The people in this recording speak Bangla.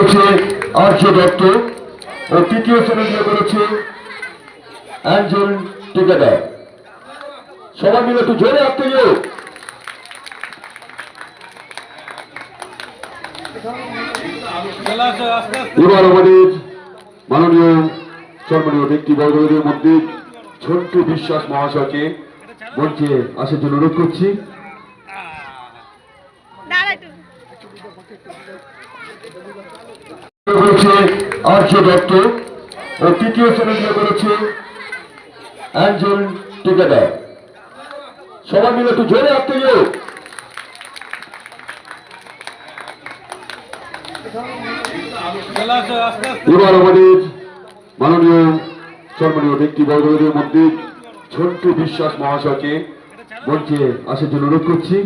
করেছে আর্য দত্ত ও তৃতীয় স্থানে করেছে অ্যাঞ্জেল টিকাদার। সবাই মিলে একটু জোরে হাততালি দিও। এবার আমাদের মাননীয় সম্মানীয় ব্যক্তিবর্গদের মধ্যে ঝন্টু বিশ্বাস মহাশয়কে মঞ্চে আসার জন্য অনুরোধ করছি। আর্য দত্ত ও তৃতীয় স্থানে করেছে অ্যাঞ্জেল টিকাদার। সবাই মিলে একটু জোরে হাততালি দিও। এবার আমাদের মাননীয় সম্মানীয় ব্যক্তিবর্গদের মধ্যে ঝন্টু বিশ্বাস মহাশয়কে মঞ্চে আসার জন্য অনুরোধ করছি।